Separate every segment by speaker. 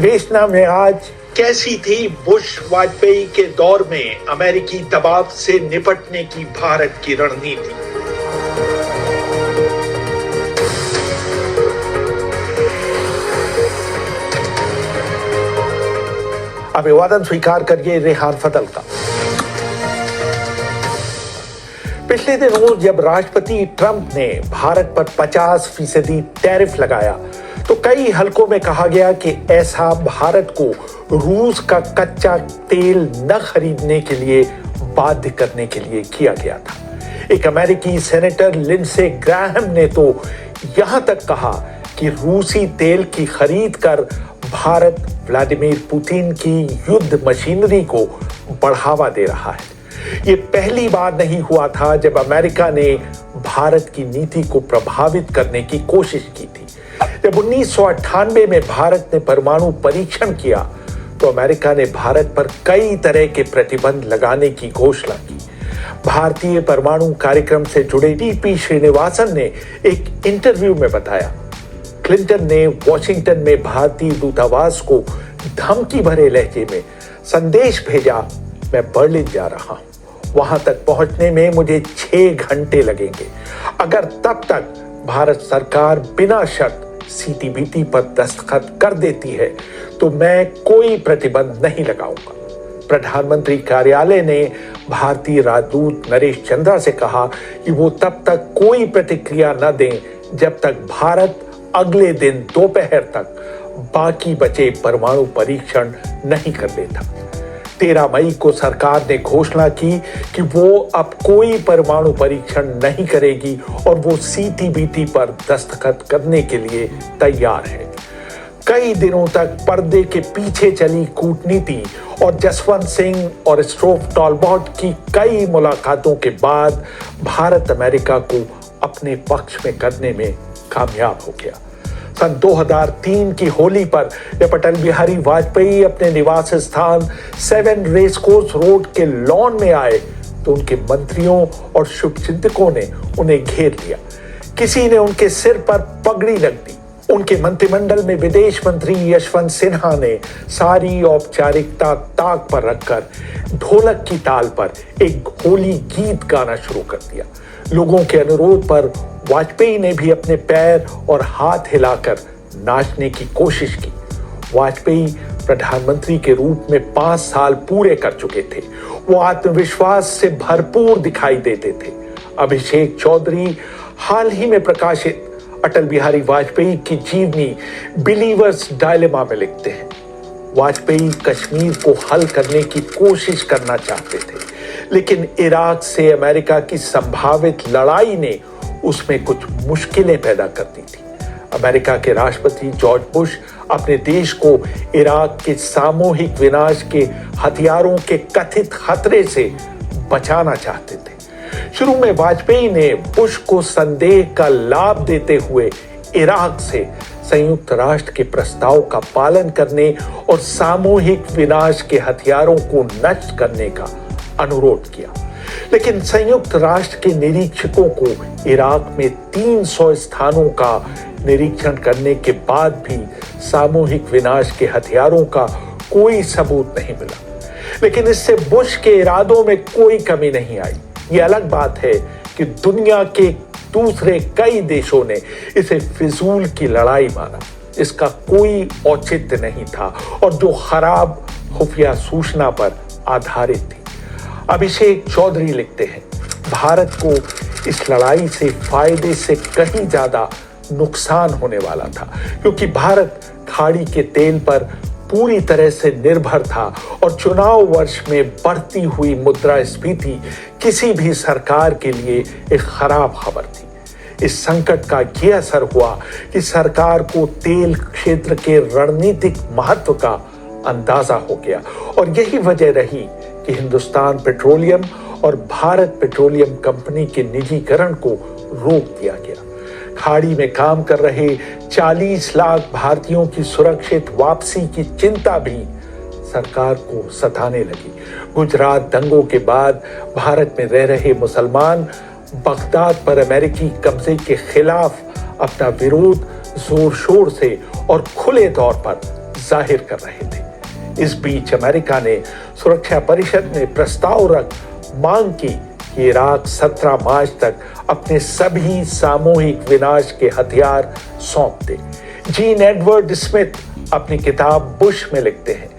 Speaker 1: अधिवेशना में आज कैसी थी बुश वाजपेयी के दौर में अमेरिकी दबाव से निपटने की भारत की रणनीति। अभिवादन स्वीकार करिए रेहान फदल का। पिछले दिनों जब राष्ट्रपति ट्रंप ने भारत पर 50% टैरिफ लगाया तो कई हलकों में कहा गया कि ऐसा भारत को रूस का कच्चा तेल न खरीदने के लिए बाध्य करने के लिए किया गया था। एक अमेरिकी सेनेटर लिंडसे ग्राहम ने तो यहां तक कहा कि रूसी तेल की खरीद कर भारत व्लादिमीर पुतिन की युद्ध मशीनरी को बढ़ावा ददे रहा है। ये पहली बार नहीं हुआ था जब अमेरिका ने भारत की नीति को प्रभावित करने की कोशिश की थी। जब 1998 में भारत ने परमाणु परीक्षण किया तो अमेरिका ने भारत पर कई तरह के प्रतिबंध लगाने की घोषणा की। भारतीय परमाणु कार्यक्रम से जुड़े टीपी श्रीनिवासन ने एक इंटरव्यू में बताया, क्लिंटन ने वॉशिंगटन में भारतीय दूतावास को धमकी भरे लहजे में संदेश भेजा, मैं बर्लिन जा रहा हूं, वहां तक पहुंचने में मुझे 6 घंटे लगेंगे। अगर तब तक भारत सरकार बिना शर्त सीटीबीटी पर दस्तखत कर देती है तो मैं कोई प्रतिबंध नहीं लगाऊंगा। प्रधानमंत्री कार्यालय ने भारतीय राजदूत नरेश चंद्रा से कहा कि वो तब तक कोई प्रतिक्रिया न दें जब तक भारत अगले दिन दोपहर तक बाकी बचे परमाणु परीक्षण नहीं कर देता। 13 मई को सरकार ने घोषणा की कि वो अब कोई परमाणु परीक्षण नहीं करेगी और वो सीटीबीटी पर दस्तखत करने के लिए तैयार है। कई दिनों तक पर्दे के पीछे चली कूटनीति और जसवंत सिंह और स्ट्रोफ टॉलबॉट की कई मुलाकातों के बाद भारत अमेरिका को अपने पक्ष में करने में कामयाब हो गया। सन 2003 की होली पर जब अटल बिहारी वाजपेयी अपने निवास स्थान 7 रेसकोर्स रोड के लॉन में आए तो उनके मंत्रियों और शुभचिंतकों ने उन्हें घेर लिया। किसी ने उनके सिर पर पगड़ी रख दी। उनके मंत्रिमंडल में विदेश मंत्री यशवंत सिन्हा ने सारी औपचारिकता ताक पर रखकर ढोलक की ताल पर एक होली गीत गाना शुरू कर दिया। लोगों के अनुरोध पर वाजपेयी ने भी अपने पैर और हाथ हिलाकर नाचने की कोशिश की। वाजपेयी प्रधानमंत्री के रूप में 5 साल पूरे कर चुके थे। वो आत्मविश्वास से भरपूर दिखाई देते थे। अभिषेक चौधरी हाल ही में प्रकाशित अटल बिहारी वाजपेयी की जीवनी बिलीवर्स डायलेमा में लिखते हैं, वाजपेयी कश्मीर को हल करने की कोशिश करना चाहते थे, लेकिन इराक से अमेरिका की संभावित लड़ाई ने उसमें कुछ मुश्किलें पैदा कर दी थी। अमेरिका के राष्ट्रपति जॉर्ज बुश अपने देश को इराक के सामूहिक विनाश के हथियारों के कथित खतरे से बचाना चाहते थे। शुरू में वाजपेयी ने बुश को संदेह का लाभ देते हुए इराक से संयुक्त राष्ट्र के प्रस्ताव का पालन करने और सामूहिक विनाश के हथियारों को नष्ट करने का अनुरोध किया, लेकिन संयुक्त राष्ट्र के निरीक्षकों को इराक में 300 स्थानों का निरीक्षण करने के बाद भी सामूहिक विनाश के हथियारों का कोई सबूत नहीं मिला। लेकिन इससे बुश के इरादों में कोई कमी नहीं आई। ये अलग बात है कि दुनिया के दूसरे कई देशों ने इसे फिजूल की लड़ाई माना। इसका कोई औचित्य नहीं था और जो खराब खुफिया सूचना पर आधारित थी। अभिषेक चौधरी लिखते हैं, भारत को इस लड़ाई से फायदे से कहीं ज्यादा नुकसान होने वाला था, क्योंकि भारत खाड़ी के तेल पर पूरी तरह से निर्भर था और चुनाव वर्ष में बढ़ती हुई मुद्रास्फीति किसी भी सरकार के लिए एक खराब खबर थी। इस संकट का यह असर हुआ कि सरकार को तेल क्षेत्र के रणनीतिक महत्व का अंदाजा हो गया और यही वजह रही कि हिंदुस्तान पेट्रोलियम और भारत पेट्रोलियम कंपनी के निजीकरण को रोक दिया गया। खाड़ी में काम कर रहे 40 लाख भारतीयों की सुरक्षित वापसी की चिंता भी सरकार को सताने लगी। गुजरात दंगों के बाद भारत में रह रहे मुसलमान बगदाद पर अमेरिकी कब्जे के खिलाफ अपना विरोध जोर शोर से और खुले तौर पर जाहिर कर रहे थे। इस बीच अमेरिका ने सुरक्षा परिषद में प्रस्ताव रख मांग की कि इराक 17 मार्च तक अपने सभी सामूहिक विनाश के हथियार सौंप दे। जीन एडवर्ड स्मिथ अपनी किताब बुश में लिखते हैं,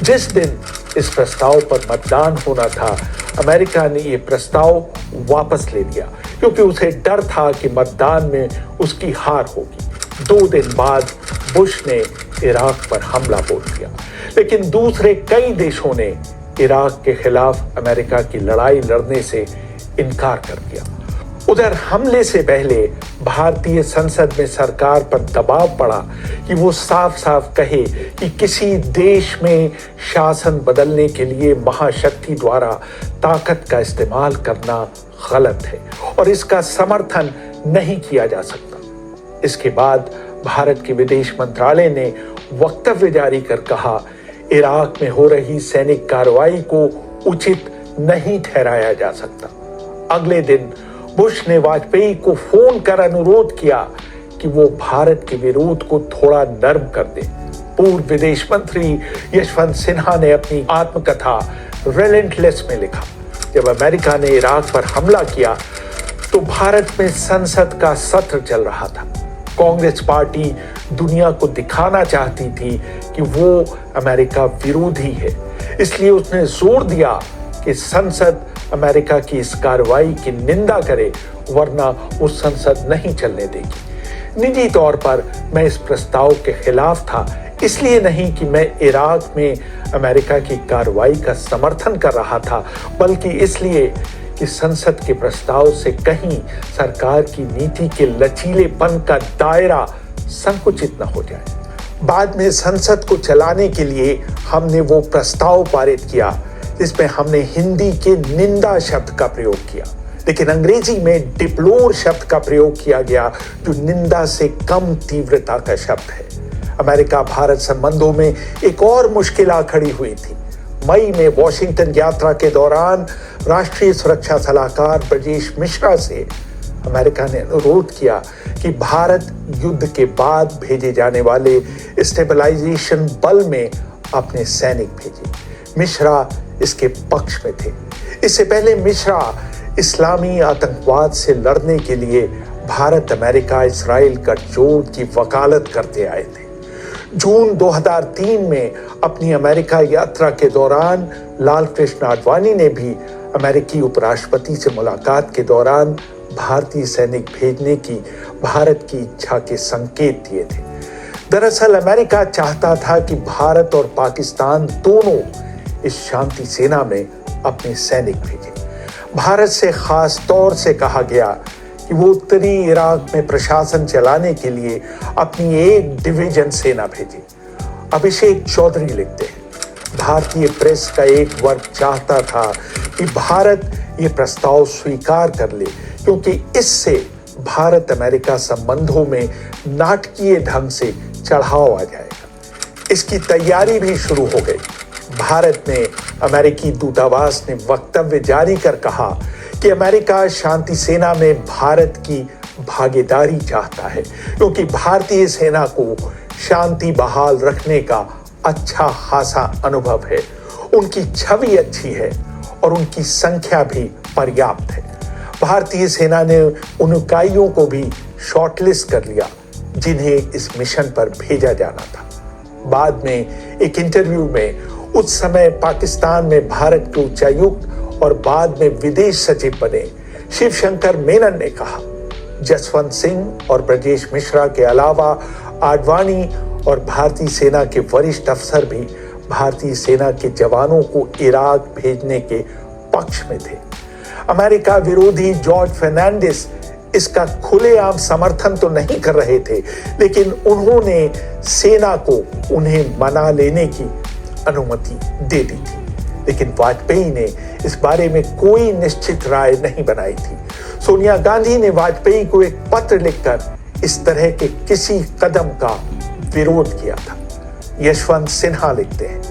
Speaker 1: जिस दिन इस प्रस्ताव पर मतदान होना था, अमेरिका ने यह प्रस्ताव वापस ले लिया क्योंकि उसे डर था कि मतदान में उसकी हार होगी। 2 दिन बाद बुश ने इराक पर हमला बोल दिया, लेकिन दूसरे कई देशों ने इराक के खिलाफ अमेरिका की लड़ाई लड़ने से इनकार कर दिया। उधर हमले से पहले भारतीय संसद में सरकार पर दबाव पड़ा कि वो साफ साफ कहे कि किसी देश में शासन बदलने के लिए महाशक्ति द्वारा ताकत का इस्तेमाल करना गलत है और इसका समर्थन नहीं किया जा सकता। इसके बाद भारत के विदेश मंत्रालय ने वक्तव्य जारी कर कहा, इराक में हो रही सैनिक कार्रवाई को उचित नहीं ठहराया जा सकता। अगले दिन बुश ने वाजपेयी को फोन कर अनुरोध किया कि वो भारत के विरोध को थोड़ा नर्म कर दे। पूर्व विदेश मंत्री यशवंत सिन्हा ने अपनी आत्मकथा रिलेंटलेस में लिखा, जब अमेरिका ने इराक पर हमला किया तो भारत में संसद का सत्र चल रहा था। कांग्रेस पार्टी दुनिया को दिखाना चाहती थी कि वो अमेरिका विरोधी है, इसलिए उसने जोर दिया कि संसद अमेरिका की इस कार्रवाई की निंदा करे, वरना वो संसद नहीं चलने देगी। निजी तौर पर मैं इस प्रस्ताव के खिलाफ था, इसलिए नहीं कि मैं इराक में अमेरिका की कार्रवाई का समर्थन कर रहा था, बल्कि इसलिए कि संसद के प्रस्ताव से कहीं सरकार की नीति के लचीलेपन का दायरा संकुचित न हो जाए। बाद में संसद को चलाने के लिए हमने वो प्रस्ताव पारित किया जिसमें हमने हिंदी के निंदा शब्द का प्रयोग किया, लेकिन अंग्रेजी में डिप्लोर शब्द का प्रयोग किया गया, जो निंदा से कम तीव्रता का शब्द है। अमेरिका भारत संबंधों में एक और मुश्किल आ खड़ी हुई थी। मई में वॉशिंगटन यात्रा के दौरान राष्ट्रीय सुरक्षा सलाहकार ब्रजेश मिश्रा से अमेरिका ने अनुरोध किया कि भारत युद्ध के बाद भेजे जाने वाले स्टेबलाइजेशन बल में अपने सैनिक भेजे। मिश्रा इसके पक्ष में थे। इससे पहले मिश्रा इस्लामी आतंकवाद से लड़ने के लिए भारत अमेरिका इस्राइल गठजोड़ की वकालत करते आए थे। जून 2003 में अपनी अमेरिका यात्रा के दौरान लाल कृष्ण आडवाणी ने भी अमेरिकी उपराष्ट्रपति से मुलाकात के दौरान भारतीय सैनिक भेजने की भारत की इच्छा के संकेत दिए थे। दरअसल अमेरिका चाहता था कि भारत और पाकिस्तान दोनों इस शांति सेना में अपने सैनिक भेजे। भारत से खास तौर से कहा गया कि वो उत्तरी इराक में प्रशासन चलाने के लिए अपनी एक डिवीजन सेना भेजे। अभिषेक चौधरी लिखते हैं, भारतीय प्रेस का एक वर्ग चाहता था कि भारत ये प्रस्ताव स्वीकार कर ले, क्योंकि इससे भारत अमेरिका संबंधों में नाटकीय ढंग से चढ़ाव आ जाएगा। इसकी तैयारी भी शुरू हो गई। भारत में अमेरिकी दूतावास ने वक्तव्य जारी कर कहा कि अमेरिका शांति सेना में भारत की भागीदारी चाहता है, क्योंकि भारतीय सेना को शांति बहाल रखने का अच्छा खासा अनुभव है, उनकी छवि अच्छी है और उनकी संख्या भी पर्याप्त है। भारतीय सेना ने उन इकाइयों को भी शॉर्टलिस्ट कर लिया जिन्हें इस मिशन पर भेजा जाना था। बाद में एक इंटरव्यू में उस समय पाकिस्तान में भारत के उच्चायुक्त और बाद में विदेश सचिव बने शिवशंकर मेनन ने कहा, जसवंत सिंह और ब्रजेश मिश्रा के अलावा आडवाणी और भारतीय सेना के वरिष्ठ अफसर भी भारतीय सेना के जवानों को इराक भेजने के पक्ष में थे। अमेरिका विरोधी जॉर्ज फर्नांडिस इसका खुलेआम समर्थन तो नहीं कर रहे थे, लेकिन उन्होंने सेना को उन्हें मना लेने की अनुमति दे दी थी। लेकिन वाजपेयी ने इस बारे में कोई निश्चित राय नहीं बनाई थी। सोनिया गांधी ने वाजपेयी को एक पत्र लिखकर इस तरह के किसी कदम का विरोध किया था। यशवंत सिन्हा लिखते हैं,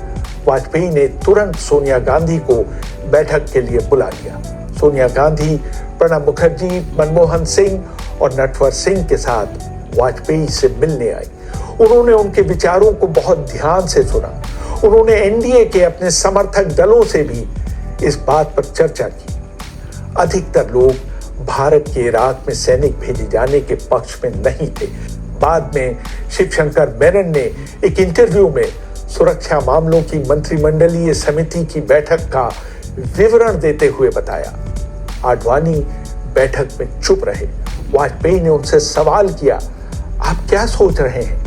Speaker 1: वाजपेयी ने तुरंत सोनिया गांधी को बैठक के लिए बुला लिया। सोनिया गांधी प्रणब मुखर्जी, मनमोहन सिंह और नटवर सिंह के साथ वाजपेयी से मिलने आई। उन्होंने उनके विचारों को बहुत ध्यान से सुना। उन्होंने एनडीए के अपने समर्थक दलों से भी इस बात पर चर्चा की। अधिकतर लोग भारत के इराक में सैनिक भेजे जाने के पक्ष में नहीं थे। बाद में शिवशंकर मेनन ने एक इंटरव्यू में सुरक्षा मामलों की मंत्रिमंडलीय समिति की बैठक का विवरण देते हुए बताया। आडवाणी बैठक में चुप रहे। वाजपेयी ने उनसे सवाल किया, आप क्या सोच रहे हैं?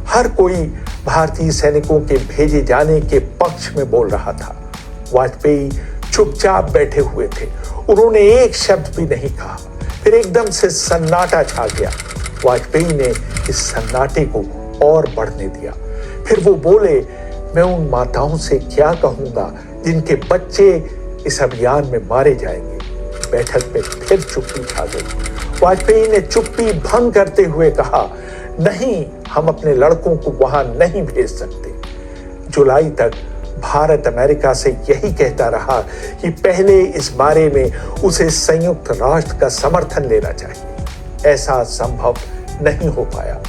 Speaker 1: हर कोई भारतीय सैनिकों के भेजे जाने के पक्ष में बोल रहा था। वाजपेयी चुपचाप बैठे हुए थे। उन्होंने एक शब्द भी नहीं कहा। फिर एकदम से सन्नाटा छा गया। वाजपेयी ने इस सन्नाटे को और बढ़ने दिया। फिर वो बोले, मैं उन माताओं से क्या कहूंगा जिनके बच्चे इस अभियान में मारे जाएंगे। बैठक में फिर चुप्पी छा गई। वाजपेयी ने चुप्पी भंग करते हुए कहा, नहीं, हम अपने लड़कों को वहां नहीं भेज सकते। जुलाई तक भारत अमेरिका से यही कहता रहा कि पहले इस बारे में उसे संयुक्त राष्ट्र का समर्थन लेना चाहिए। ऐसा संभव नहीं हो पाया।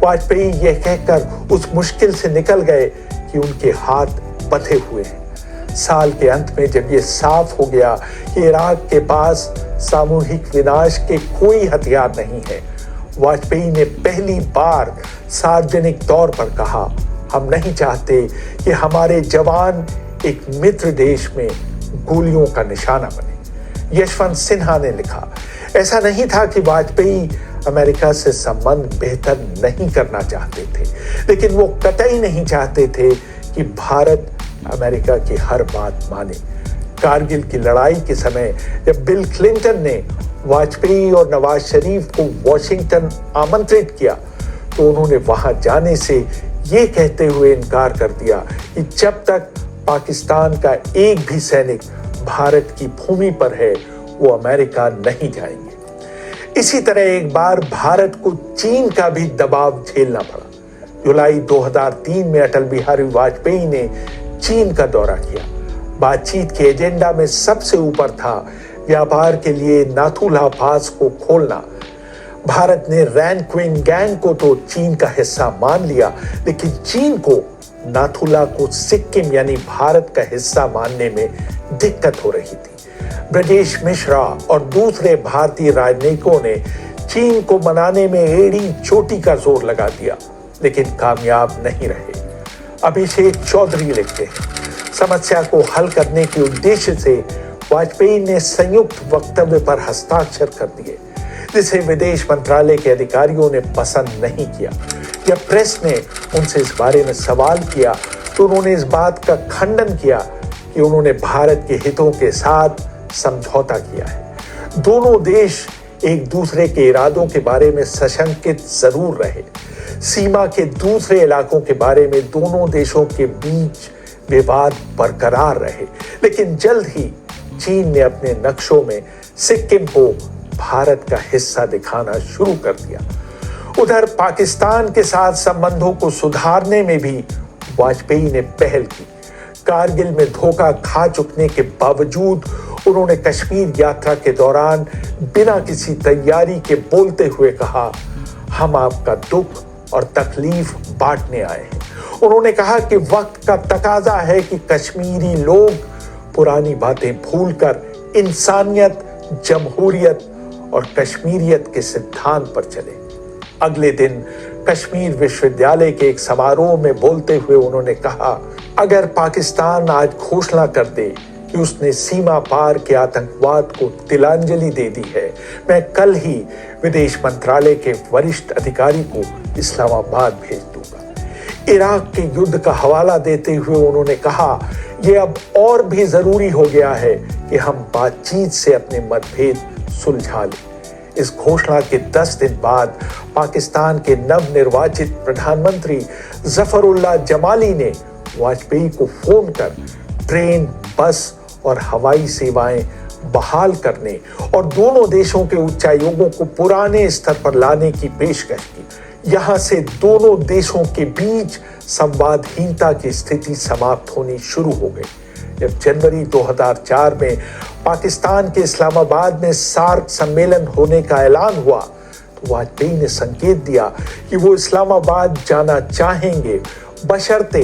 Speaker 1: वाजपेयी यह कहकर उस मुश्किल से निकल गए कि उनके हाथ बंधे हुए हैं। साल के अंत में जब यह साफ हो गया कि इराक के पास सामूहिक विनाश के कोई हथियार नहीं है, वाजपेयी ने पहली बार सार्वजनिक तौर पर कहा, हम नहीं चाहते कि हमारे जवान एक मित्र देश में गोलियों का निशाना बने। यशवंत सिन्हा ने लिखा, ऐसा नहीं था कि वाजपेयी अमेरिका से संबंध बेहतर नहीं करना चाहते थे, लेकिन वो कतई नहीं चाहते थे कि भारत अमेरिका की हर बात माने। कारगिल की लड़ाई के समय जब बिल क्लिंटन ने वाजपेयी और नवाज शरीफ को वॉशिंगटन आमंत्रित किया, तो उन्होंने वहां जाने से ये कहते हुए इनकार कर दिया कि जब तक पाकिस्तान का एक भी सैनिक भारत की भूमि पर है, वो अमेरिका नहीं जाएंगे। इसी तरह एक बार भारत को चीन का भी दबाव झेलना पड़ा। जुलाई 2003 में अटल बिहारी वाजपेयी ने चीन का दौरा किया। बातचीत के एजेंडा में सबसे ऊपर था व्यापार के लिए नाथुला पास को खोलना। भारत ने रैन क्विन गैंग को तो चीन का हिस्सा मान लिया, लेकिन चीन को नाथुला को सिक्किम यानी भारत का हिस्सा मानने में दिक्कत हो रही थी। ब्रजेश मिश्रा और दूसरे भारतीय राजनयिकों ने चीन को मनाने में एड़ी चोटी का जोर लगा दिया, लेकिन कामयाब नहीं रहे। अभिषेक चौधरी लिखते हैं, समस्या को हल करने के उद्देश्य से वाजपेयी ने संयुक्त वक्तव्य पर हस्ताक्षर कर दिए, जिसे विदेश मंत्रालय के अधिकारियों ने पसंद नहीं किया। जब प्रेस ने उनसे इस बारे में सवाल किया तो उन्होंने इस बात का खंडन किया कि उन्होंने भारत के हितों के साथ समझौता किया है। दोनों देश एक दूसरे के इरादों के बारे में सशंकित जरूर रहे। सीमा के दूसरे इलाकों के बारे में दोनों देशों के बीच विवाद बरकरार रहे, लेकिन जल्द ही चीन ने अपने नक्शों में सिक्किम को भारत का हिस्सा दिखाना शुरू कर दिया। उधर पाकिस्तान के साथ संबंधों को सुधारने में भी वाजपेयी ने पहल की। कारगिल में धोखा खा चुकने के बावजूद उन्होंने कश्मीर यात्रा के दौरान बिना किसी तैयारी के बोलते हुए कहा, हम आपका दुख और तकलीफ बांटने आए हैं। उन्होंने कहा कि वक्त का तकाजा है कि कश्मीरी लोग पुरानी बातें भूलकर इंसानियत, जमहूरियत और कश्मीरियत के सिद्धांत पर चले। अगले दिन कश्मीर विश्वविद्यालय के एक समारोह में बोलते हुए उन्होंने कहा, अगर पाकिस्तान आज घोषणा कर दे कि उसने सीमा पार के आतंकवाद को तिलांजलि दे दी है, मैं कल ही विदेश मंत्रालय के वरिष्ठ अधिकारी को इस्लामाबाद भेज दूंगा। इराक के युद्ध का हवाला देते हुए उन्होंने कहा, यह अब और भी जरूरी हो गया है कि हम बातचीत से अपने मतभेद सुलझा लें। इस घोषणा के 10 दिन बाद पाकिस्तान के नवनिर्वाचित प्रधानमंत्री जफरुल्लाह जमाली ने वाजपेयी को फोन कर ट्रेन, बस और हवाई सेवाएं बहाल करने और दोनों देशों के उच्चायोगों को पुराने स्तर पर लाने की पेशकश की। यहां से दोनों देशों के बीच संवादहीनता की स्थिति समाप्त होनी शुरू हो गई। जब जनवरी 2004 में पाकिस्तान के इस्लामाबाद में सार्क सम्मेलन होने का ऐलान हुआ, तो वाजपेयी ने संकेत दिया कि वो इस्लामाबाद जाना चाहेंगे, बशर्ते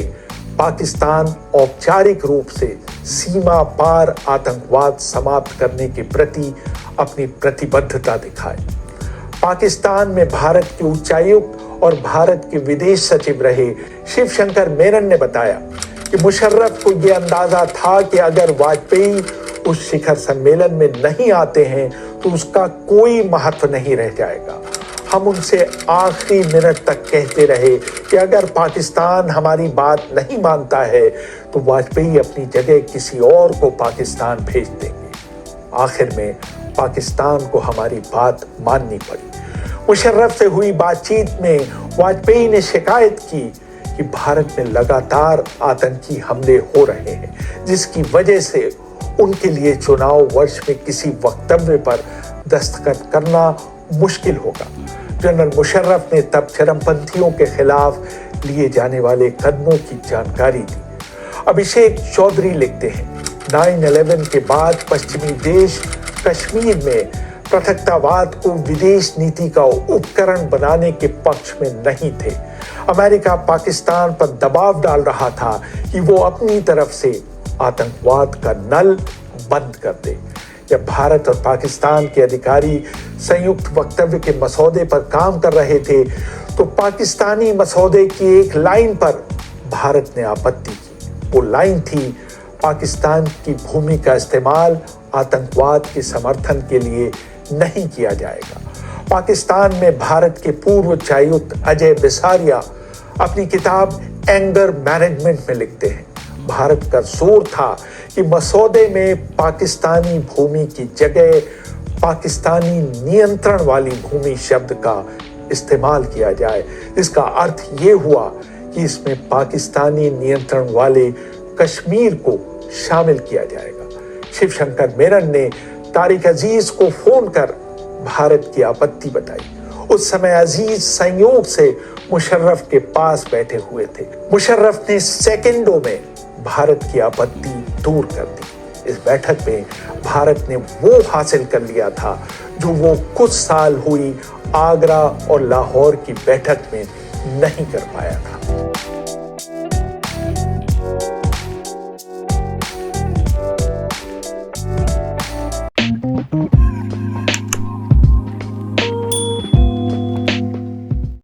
Speaker 1: पाकिस्तान औपचारिक रूप से सीमा पार आतंकवाद समाप्त करने के प्रति अपनी प्रतिबद्धता दिखाए। पाकिस्तान में भारत के उच्चायुक्त और भारत के विदेश सचिव रहे शिवशंकर मेनन ने बताया कि मुशर्रफ को यह अंदाजा था कि अगर वाजपेयी उस शिखर सम्मेलन में नहीं आते हैं तो उसका कोई महत्व नहीं रह जाएगा। हम उनसे आखिरी मिनट तक कहते रहे कि अगर पाकिस्तान हमारी बात नहीं मानता है तो वाजपेयी अपनी जगह किसी और को पाकिस्तान भेज देंगे। आखिर में पाकिस्तान को हमारी बात माननी पड़ी। मुशर्रफ से हुई बातचीत में वाजपेयी ने शिकायत की कि भारत में लगातार आतंकी हमले हो रहे हैं, जिसकी वजह से उनके लिए चुनाव वर्ष में किसी वक्तव्य पर दस्तखत करना मुश्किल होगा। जनरल मुशर्रफ ने तब चरमपंथियों के खिलाफ लिए जाने वाले कदमों की जानकारी दी। अभिषेक चौधरी लिखते हैं, 9/11 के बाद पश्चिमी देश कश्मीर में पृथकतावाद को विदेश नीति का उपकरण बनाने के पक्ष में नहीं थे। अमेरिका पाकिस्तान पर दबाव डाल रहा था कि वो अपनी तरफ से आतंकवाद का नल बंद कर दे। जब भारत और पाकिस्तान के अधिकारी संयुक्त वक्तव्य के मसौदे पर काम कर रहे थे तो पाकिस्तानी मसौदे की एक लाइन पर भारत ने आपत्ति की। वो लाइन थी, पाकिस्तान की भूमि का इस्तेमाल आतंकवाद के समर्थन के लिए नहीं किया जाएगा। पाकिस्तान में भारत के पूर्व उच्चायुक्त अजय बिसारिया अपनी किताब एंगर मैनेजमेंट में लिखते हैं, भारत का जोर था कि मसौदे में पाकिस्तानी भूमि की जगह पाकिस्तानी नियंत्रण वाली भूमि शब्द का इस्तेमाल किया जाए, जिसका अर्थ ये हुआ कि इसमें पाकिस्तानी नियंत्रण वाले कश्मीर को शामिल किया जाएगा। शिवशंकर मेनन ने तारिक अजीज को फोन कर भारत की आपत्ति बताई। उस समय अजीज संयोग से मुशर्रफ के पास बैठे हुए थे। मुशर्रफ ने सेकंडों में भारत की आपत्ति दूर कर दी। इस बैठक में भारत ने वो हासिल कर लिया था जो वो कुछ साल हुई आगरा और लाहौर की बैठक में नहीं कर पाया था।